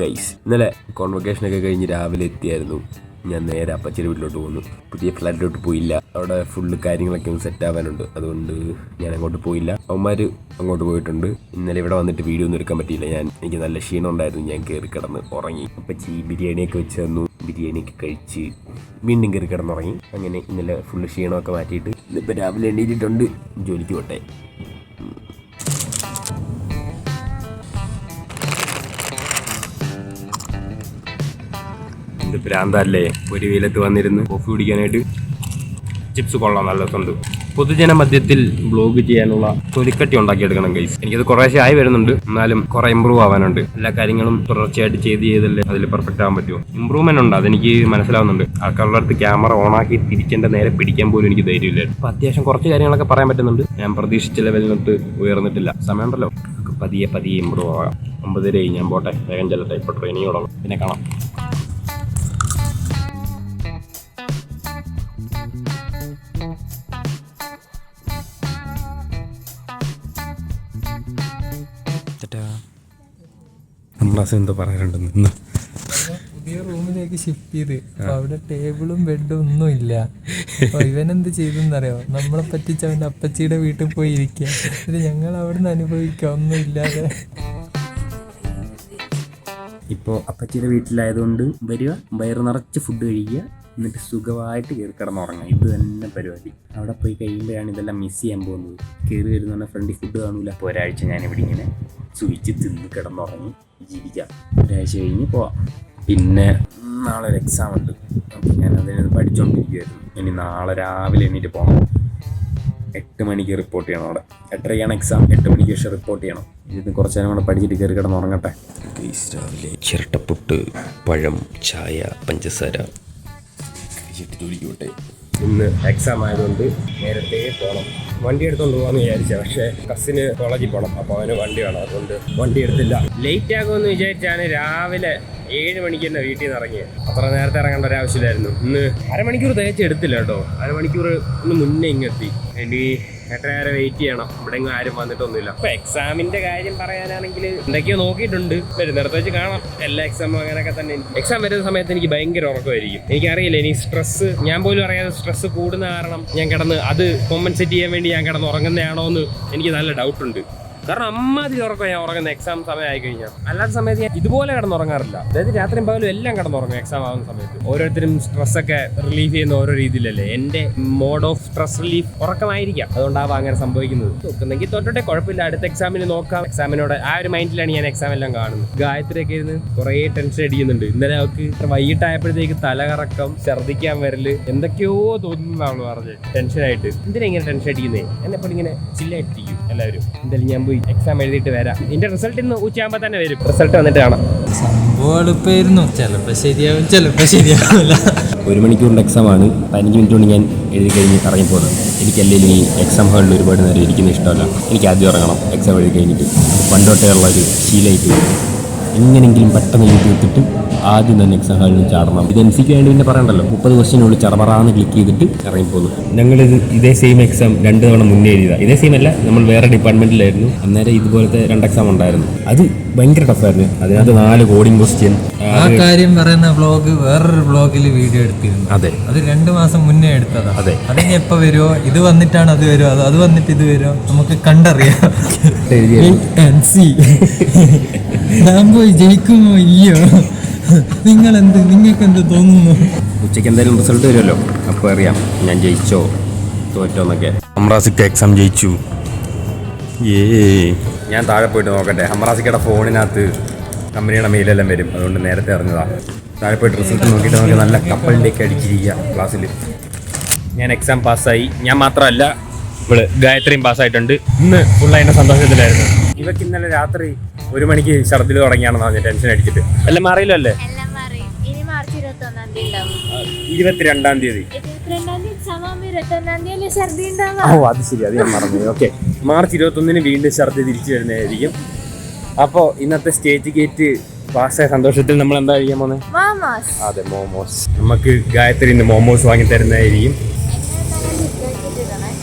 Guys, ഇന്നലെ കോൺവൊക്കേഷനൊക്കെ കഴിഞ്ഞ് രാവിലെ എത്തിയായിരുന്നു. ഞാൻ നേരെ അപ്പച്ചിയുടെ വീട്ടിലോട്ട് പോകുന്നു. പുതിയ ഫ്ലാറ്റിലോട്ട് പോയില്ല. അവിടെ ഫുള്ള് കാര്യങ്ങളൊക്കെ ഒന്ന് സെറ്റ് ആവാനുണ്ട്. അതുകൊണ്ട് ഞാൻ അങ്ങോട്ട് പോയില്ല. അവന്മാർ അങ്ങോട്ട് പോയിട്ടുണ്ട്. ഇന്നലെ ഇവിടെ വന്നിട്ട് വീഡിയോ ഒന്നും എടുക്കാൻ പറ്റിയില്ല. എനിക്ക് നല്ല ക്ഷീണം ഉണ്ടായിരുന്നു. ഞാൻ കയറി കിടന്ന് ഉറങ്ങി. അപ്പച്ചി ബിരിയാണിയൊക്കെ വെച്ച് തന്നു. ബിരിയാണിയൊക്കെ കഴിച്ച് വീണ്ടും കയറി കിടന്നുറങ്ങി. അങ്ങനെ ഇന്നലെ ഫുള്ള് ക്ഷീണമൊക്കെ മാറ്റിയിട്ട് ഇന്നിപ്പോൾ രാവിലെ എണ്ണീറ്റിട്ടുണ്ട്. ജോലിക്ക് പോട്ടെ. ഇത് പ്രാന്തല്ലേ, ഒരു വെയിലത്ത് വന്നിരുന്ന് കോഫി കുടിക്കാനായിട്ട്. ചിപ്സ് കൊള്ളാം, നല്ല രസമുണ്ട്. പൊതുജന മധ്യത്തിൽ ബ്ലോഗ് ചെയ്യാനുള്ള തൊലിക്കട്ടി ഉണ്ടാക്കിയെടുക്കണം ഗൈസ്. എനിക്കത് കുറേശ്ശെ ആയി വരുന്നുണ്ട്, എന്നാലും കുറെ ഇമ്പ്രൂവ് ആവാനുണ്ട്. എല്ലാ കാര്യങ്ങളും തുടർച്ചയായിട്ട് ചെയ്തല്ലേ അതിൽ പെർഫെക്റ്റ് ആവാൻ പറ്റുമോ. ഇമ്പ്രൂവ്മെന്റ് ഉണ്ട്, അതെനിക്ക് മനസ്സിലാവുന്നുണ്ട്. ആൾക്കാരുടെ അടുത്ത് ക്യാമറ ഓണാക്കി തിരിക്കേണ്ട നേരെ പിടിക്കാൻ പോലും എനിക്ക് ധൈര്യമില്ലായിരുന്നു. അപ്പോൾ അത്യാവശ്യം കുറച്ച് കാര്യങ്ങളൊക്കെ പറയാൻ പറ്റുന്നുണ്ട്. ഞാൻ പ്രതീക്ഷിച്ച ലെവലിനൊട്ട് ഉയർന്നിട്ടില്ല. സമയമുണ്ടല്ലോ, പതിയെ ഇമ്പ്രൂവ് ആകാം. 9:30 ഞാൻ പോട്ടെ, വേഗം ചെല്ലട്ടെ. ഇപ്പോൾ ട്രെയിനിങ് തുടങ്ങും, പിന്നെ കാണാം. എന്തോ പറയാനുണ്ടെന്ന്. പുതിയ റൂമിലേക്ക് ഷിഫ്റ്റ് ചെയ്ത് അവിടെ ടേബിളും ബെഡും ഒന്നും ഇല്ല. ഇവനെന്ത് ചെയ്തെന്നറിയോ, നമ്മളെ പറ്റിച്ച് അവൻ്റെ അപ്പച്ചിയുടെ വീട്ടിൽ പോയി ഇരിക്കുക. ഇത് ഞങ്ങൾ അവിടുന്ന് അനുഭവിക്കുക ഒന്നും ഇല്ലാതെ. ഇപ്പോൾ അപ്പച്ചിയുടെ വീട്ടിലായതുകൊണ്ട് വരിക, വയറ് നിറച്ച് ഫുഡ് കഴിക്കുക, എന്നിട്ട് സുഖമായിട്ട് കയറി കിടന്നുറങ്ങുക. ഇത് തന്നെ പരിപാടി. അവിടെ പോയി കഴിയുമ്പോഴാണ് ഇതെല്ലാം മിസ് ചെയ്യാൻ പോകുന്നത്. കയറി വരുന്ന ഫ്രണ്ടിൽ ഫുഡ് കാണൂല. അപ്പോൾ ഒരാഴ്ച ഞാനിവിടെ ഇങ്ങനെ സുഖിച്ച് തിന്ന് കിടന്നുറങ്ങി ജീവിക്കാം. ഒരാഴ്ച കഴിഞ്ഞ് പോവാം. പിന്നെ നാളെ ഒരു എക്സാം ഉണ്ട്. അപ്പോൾ ഞാൻ അതിനത് പഠിച്ചുകൊണ്ടിരിക്കുമായിരുന്നു. ഇനി നാളെ രാവിലെ എണീറ്റ് പോകണം. 8 മണിക്ക് റിപ്പോർട്ട് ചെയ്യണം. അവിടെ 8:30 എക്സാം. 8 മണിക്ക് ശേഷം റിപ്പോർട്ട് ചെയ്യണം. ഇതിന് കുറച്ച് നേരം കൂടെ പഠിച്ചിട്ട് കയറി കിടന്നുറങ്ങട്ടെ. രാവിലെ ചിരട്ടപ്പുട്ട്, പഴം, ചായ, പഞ്ചസാര കഴിച്ചിട്ട് ജോലിക്ക് പോട്ടെ. ഇന്ന് എക്സാം ആയതുകൊണ്ട് നേരത്തെ പോകണം. വണ്ടി എടുത്തുകൊണ്ട് പോകാമെന്ന് വിചാരിച്ച, പക്ഷേ കസിന് കോളേജിൽ പോകണം. അപ്പോൾ അവന് വണ്ടി വേണം, അതുകൊണ്ട് വണ്ടി എടുത്തില്ല. ലേറ്റ് ആകുമെന്ന് വിചാരിച്ചാണ് രാവിലെ 7 മണിക്ക് തന്നെ വീട്ടിൽ നിന്ന് ഇറങ്ങിയത്. അത്ര നേരത്തെ ഇറങ്ങേണ്ട ഒരു ആവശ്യമില്ലായിരുന്നു. ഇന്ന് അരമണിക്കൂർ തേച്ച് എടുത്തില്ല കേട്ടോ. അരമണിക്കൂർ ഒന്ന് മുന്നേ ഇങ്ങെത്തി. ഇനി 8:30 വരെ വെയിറ്റ് ചെയ്യണം. ഇവിടെ എങ്ങും ആരും വന്നിട്ടൊന്നുമില്ല. അപ്പോൾ എക്സാമിൻ്റെ കാര്യം പറയാനാണെങ്കിൽ എന്തൊക്കെയോ നോക്കിയിട്ടുണ്ട്. വരുന്നിടത്ത് വെച്ച് കാണാം. എല്ലാ എക്സാമും അങ്ങനെയൊക്കെ തന്നെ. എക്സാം വരുന്ന സമയത്ത് എനിക്ക് ഭയങ്കര ഉറക്കമായിരിക്കും. എനിക്കറിയില്ല, ഇനി സ്ട്രെസ്സ് ഞാൻ പോലും അറിയാതെ സ്ട്രെസ്സ് കൂടുന്ന കാരണം ഞാൻ കിടന്ന് അത് കോമ്പൻസേറ്റ് ചെയ്യാൻ വേണ്ടി ഞാൻ കിടന്ന് ഉറങ്ങുന്നതാണോ എന്ന് എനിക്ക് നല്ല ഡൗട്ടുണ്ട്. കാരണം അമ്മാതിരി ഉറക്കം ഞാൻ ഉറങ്ങുന്ന എക്സാം സമയം ആയി കഴിഞ്ഞാൽ. അല്ലാത്ത സമയത്ത് ഞാൻ ഇതുപോലെ കിടന്നുറങ്ങാറില്ല. അതായത് രാത്രിയും പകലും എല്ലാം കിടന്നുറങ്ങും എക്സാം ആവുന്ന സമയത്ത്. ഓരോരുത്തരും സ്ട്രെസ്സൊക്കെ റിലീഫ് ചെയ്യുന്ന ഓരോ രീതിയിലല്ലേ. എൻ്റെ മോഡ് ഓഫ് സ്ട്രെസ് റിലീഫ് ഉറക്കമായിരിക്കാം. അതുകൊണ്ടാവാം അങ്ങനെ സംഭവിക്കുന്നത്. നോക്കുന്നെങ്കിൽ തൊട്ടോട്ടെ, കുഴപ്പമില്ല. അടുത്ത എക്സാമിന് നോക്കാം. എക്സാമിനോട് ആ ഒരു മൈൻഡിലാണ് ഞാൻ എക്സാം എല്ലാം കാണുന്നത്. ഗായത്രിയൊക്കെ ഇരുന്ന് കുറേ ടെൻഷൻ അടിക്കുന്നുണ്ട്. ഇന്നലെ അവർക്ക് വൈകിട്ടായപ്പോഴത്തേക്ക് തലകറക്കം, ഛർദ്ദിക്കാൻ വരല്, എന്തൊക്കെയോ തോന്നുന്നതാണ് പറഞ്ഞത്. ടെൻഷനായിട്ട് എന്തിനാ ഇങ്ങനെ ടെൻഷൻ അടിക്കുന്നേ? എന്നെപ്പോൾ ഇങ്ങനെ ചില്ലായിട്ടിരിക്കും എല്ലാവരും. എന്തായാലും ഞാൻ പോയി എക്സാം എഴുതിയിട്ട് വരാം. ഇതിന്റെ റിസൾട്ട് ഇന്ന് ഉച്ചയാകുമ്പോൾ തന്നെ വരും. റിസൾട്ട് വന്നിട്ട് കാണാം. സംഭവം എളുപ്പമായിരുന്നു. ചിലപ്പോൾ ശരിയാവും, ചിലപ്പോൾ ശരിയാവില്ല. 1 മണിക്കൂറിൻ്റെ എക്സാമാണ്. 15 മിനിറ്റ് കൊണ്ട് ഞാൻ എഴുതി കഴിഞ്ഞ് ഇറങ്ങിപ്പോകുന്നത്. എനിക്കല്ലെങ്കിൽ ഈ എക്സാം ഹാളിൽ ഒരുപാട് നേരം ഇരിക്കുന്ന ഇഷ്ടമല്ല. എനിക്ക് ആദ്യം ഇറങ്ങണം എക്സാം എഴുതി കഴിഞ്ഞിട്ട്. പണ്ടോട്ടേ ഉള്ളൊരു ശീലമായിട്ട് എങ്ങനെയെങ്കിലും പെട്ടെന്ന് എഴുതി എടുത്തിട്ട് ആദ്യം തന്നെ എക്സാം ഹാളിൽ ചാടണം. ഇത് MCQ വേണ്ടി പിന്നെ പറയണ്ടല്ലോ. 30 ക്വസ്റ്റ്യനുള്ളിൽ ചറപറാന്ന് ക്ലിക്ക് ചെയ്തിട്ട് ഇറങ്ങിപ്പോകുന്നു. ഞങ്ങളിത് ഇതേ സെയിം എക്സാം 2 തവണ മുന്നേ എഴുതിയതാണ്. ഇതേ സെയിം അല്ല, നമ്മൾ വേറെ ഡിപ്പാർട്ട്മെന്റിലായിരുന്നു. അന്നേരം ഇതുപോലത്തെ 2 എക്സാം ഉണ്ടായിരുന്നു. അത് ഭയങ്കര ടഫായിരുന്നു. അതിനകത്ത് 4 കോഡിംഗ് ക്വസ്റ്റ്യൻ. ആ കാര്യം പറയുന്ന വ്ളോഗ് വേറൊരു വ്ളോഗിൽ വീഡിയോ എടുത്തിരുന്നു. അതെ, അത് 2 മാസം മുന്നേ എടുത്തതാണ്. അതെ, അതിന് എപ്പോൾ വരുമോ, ഇത് വന്നിട്ടാണ് അത് വരുമോ, അത് വന്നിട്ട് ഇത് വരുമോ, നമുക്ക് കണ്ടറിയാം. ഞാൻ പോയി ജയിക്കുമോ ഇല്ലയോ, നിങ്ങൾക്ക് എന്ത് തോന്നുന്നു? ഉച്ചയ്ക്ക് എന്തായാലും റിസൾട്ട് വരുമല്ലോ, അപ്പോൾ അറിയാം ഞാൻ ജയിച്ചോ തോറ്റോന്നൊക്കെ. ഹംറാസിക്ക എക്സാം ജയിച്ചു. ഞാൻ താഴെ പോയിട്ട് നോക്കട്ടെ. ഹംറാസിക്കയുടെ ഫോണിനകത്ത് കമ്പനിയുടെ മെയിലെല്ലാം വരും. അതുകൊണ്ട് നേരത്തെ അറിഞ്ഞതാണ്. താഴെ പോയിട്ട് റിസൾട്ട് നോക്കിയിട്ട് നമുക്ക് നല്ല കപ്പലിൻ്റെയൊക്കെ അടിച്ചിരിക്കുക ക്ലാസ്സിൽ. ഞാൻ എക്സാം പാസ്സായി. ഞാൻ മാത്രമല്ല, ഇവള് ഗായത്രിയും പാസ്സായിട്ടുണ്ട്. ഇന്ന് ഫുള്ളതിൻ്റെ സന്തോഷത്തിലായിരുന്നു. ഇവക്ക് ഇന്നലെ രാത്രി 1 മണിക്ക് ഛർദ്ദിൽ തുടങ്ങിയാണെന്ന് പറഞ്ഞ ടെൻഷൻ അടിച്ചിട്ട്. എല്ലാം മാറിയില്ലോ അല്ലേ? 22-ാം തീയതി. ഓ അത് ശരി, അത് ഞാൻ മറന്നു. ഓക്കെ, മാർച്ച് 21-ന് വീണ്ടും ഛർദ്ദി തിരിച്ചു വരുന്നതായിരിക്കും. അപ്പോൾ ഇന്നത്തെ സ്റ്റേജ് ഗേറ്റ് പാസ്സായ സന്തോഷത്തിൽ നമ്മൾ എന്താ കഴിക്കാൻ പോകുന്നത്? അതെ, മോമോസ്. നമുക്ക് ഗായത്രി ഇന്ന് മോമോസ് വാങ്ങി തരുന്നതായിരിക്കും.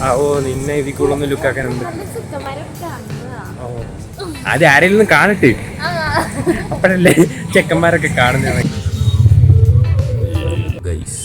ഓ നിന്നെ ഇതിക്കുള്ളൊന്ന് ലുക്കാക്കാനുണ്ട്. അത് ആരെങ്കിലും കാണട്ടെ. അപ്പോഴല്ലേ ചെക്കന്മാരൊക്കെ കാണുന്നത്. ഗൈസ്,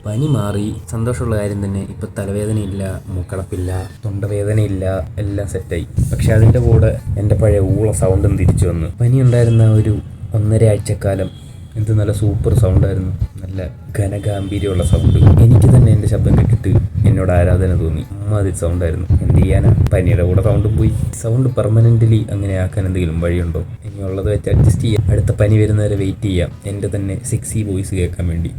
പനി മാറി, സന്തോഷമുള്ള കാര്യം തന്നെ. ഇപ്പം തലവേദനയില്ല, മൂക്കടപ്പില്ല, തൊണ്ടവേദനയില്ല, എല്ലാം സെറ്റായി. പക്ഷെ അതിൻ്റെ കൂടെ എൻ്റെ പഴയ ഊള സൗണ്ടും തിരിച്ചു വന്നു. പനി ഉണ്ടായിരുന്ന ഒരു 1.5 ആഴ്ചക്കാലം എന്ത് നല്ല സൂപ്പർ സൗണ്ടായിരുന്നു, നല്ല ഘനഗാംഭീര്യമുള്ള സൗണ്ട്. എനിക്ക് തന്നെ എൻ്റെ ശബ്ദം കേട്ടിട്ട് എന്നോട് ആരാധന തോന്നി. അമ്മാതിരി സൗണ്ടായിരുന്നു. എന്ത് ചെയ്യാനാ, പനിയുടെ കൂടെ സൗണ്ടും പോയി. സൗണ്ട് പെർമനൻ്റലി അങ്ങനെ ആക്കാൻ എന്തെങ്കിലും വഴിയുണ്ടോ? ഇനിയുള്ളത് വെച്ച് അഡ്ജസ്റ്റ് ചെയ്യാം. അടുത്ത പനി വരുന്നവരെ വെയിറ്റ് ചെയ്യാം, എൻ്റെ തന്നെ സെക്സി വോയിസ് കേൾക്കാൻ വേണ്ടി.